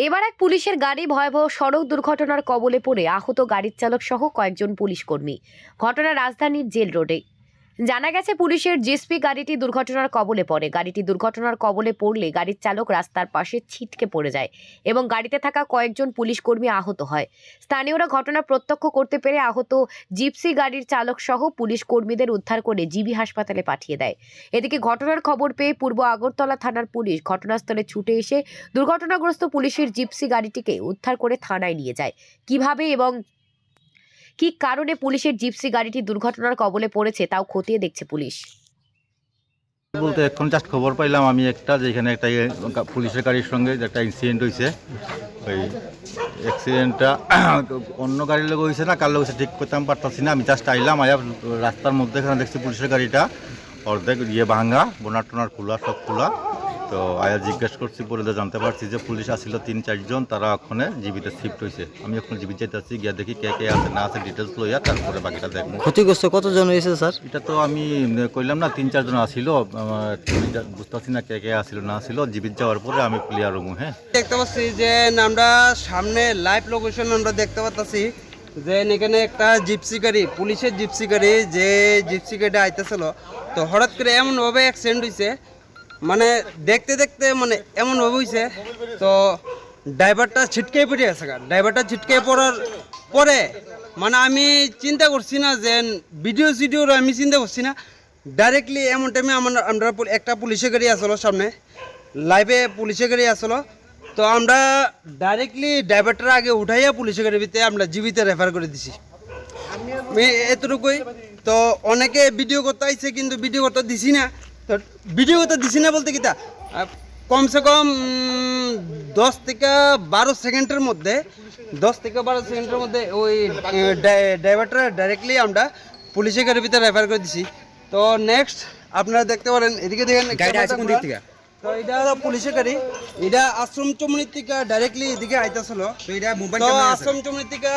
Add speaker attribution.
Speaker 1: এবার এক পুলিশের গাড়ি ভয়াবহ সড়ক দুর্ঘটনার কবলে পড়ে আহত গাড়ির চালক সহ কয়েকজন পুলিশ কর্মী। ঘটনা রাজধানীর জেল রোডে। জানা গেছে পুলিশের জিএসপি গাড়িটি দুর্ঘটনার কবলে পড়ে। গাড়িটি দুর্ঘটনার কবলে পড়লে গাড়ির চালক রাস্তার পাশে ছিটকে পড়ে যায় এবং গাড়িতে থাকা কয়েকজন পুলিশ কর্মী আহত হয়। স্থানীয়রা ঘটনা প্রত্যক্ষ করতে পেরে আহত জিপসি গাড়ির চালক সহ পুলিশ কর্মীদের উদ্ধার করে জিবি হাসপাতালে পাঠিয়ে দেয়। এদিকে ঘটনার খবর পেয়ে পূর্ব আগরতলা থানার পুলিশ ঘটনাস্থলে ছুটে এসে দুর্ঘটনাগ্রস্ত পুলিশের জিপসি গাড়িটিকে উদ্ধার করে থানায় নিয়ে যায়। কিভাবে এবং কী কারণে পুলিশের জিপসি গাড়িটি দুর্ঘটনার কবলে পড়েছে তাও খতিয়ে দেখছে পুলিশ।
Speaker 2: বলতে এখন জাস্ট খবর পাইলাম আমি যেখানে একটা পুলিশের গাড়ির সঙ্গে একটা ইনসিডেন্ট হয়েছে। ওই অ্যাক্সিডেন্টটা অন্য গাড়ির লোক হয়েছে না কার লোক হয়েছে ঠিক করতে আমি পারতাছি না। আমি জাস্ট আইলাম, রাস্তার মধ্যে এখানে দেখছি পুলিশের গাড়িটা অর্ধেক ভাঙা, বোনার টোনার খোলা, সব খোলা। তো আয়া জিজ্ঞেস করছি, পরে জানতে পারছি যে পুলিশ আসছিল 3-4 জন, তারা ওখানে জিবিতে শিফট হয়েছে। আমি এখন জিবি যেতেছি, গিয়ে দেখি কে কে আছে না আছে ডিটেলস লইয়া তারপরে বাকিটা দেখবো।
Speaker 3: ক্ষতিগ্রস্ত কতজন হয়েছে স্যার?
Speaker 2: এটা তো আমি কইলাম না 3-4 জন আসছিল, বুঝতেছি না কে কে আসছিল না আসছিল। জিবিত যাওয়ার পরে আমি ক্লিয়ার হবো। হ্যাঁ,
Speaker 4: দেখতে পাচ্ছি যে আমরা সামনে লাইভ লোকেশন আমরা দেখতে পাচ্ছি যে এখানে একটা জিপসি গাড়ি, পুলিশের জিপসি গাড়ি, যে জিপসি গাড়িটা আইতেছিল, তো হঠাৎ করে এমনভাবে অ্যাক্সিডেন্ট হয়েছে, মানে দেখতে দেখতে মানে এমনভাবে হয়েছে, তো ড্রাইভারটা ছিটকে পড়ে আছে। ড্রাইভারটা ছিটকে পড়ার পরে মানে আমি চিন্তা করছি না যে ভিডিওর আমি চিন্তা করছি না, ডাইরেক্টলি এমন টাইমে আমরা একটা পুলিশের গাড়ি আসলো, সামনে লাইভে পুলিশের গাড়ি আসলো, তো আমরা ডাইরেক্টলি ড্রাইভারটার আগে উঠাইয়া পুলিশের গাড়ির ভিতরে আমরা জীবিত রেফার করে দিছি। এতটুকুই। তো অনেকে ভিডিও করতে আইছে কিন্তু ভিডিও করতে দিছি না। তো ভিডিও করতে দিছি না বলতে কিতা, কমসে কম 10 থেকে 12 সেকেন্ডের মধ্যে ওই ড্রাইভারটা ডাইরেক্টলি আমরা পুলিশের গাড়ির ভিতরে রেফার করে দিছি। তো নেক্সট আপনারা দেখতে পারেন, এদিকে দেখেন তো এটা হলো পুলিশের গাড়ি, এটা আশ্রম চমনির থেকে ডাইরেক্টলি এদিকে আইতেছিল। তো আশ্রম চমনির থেকে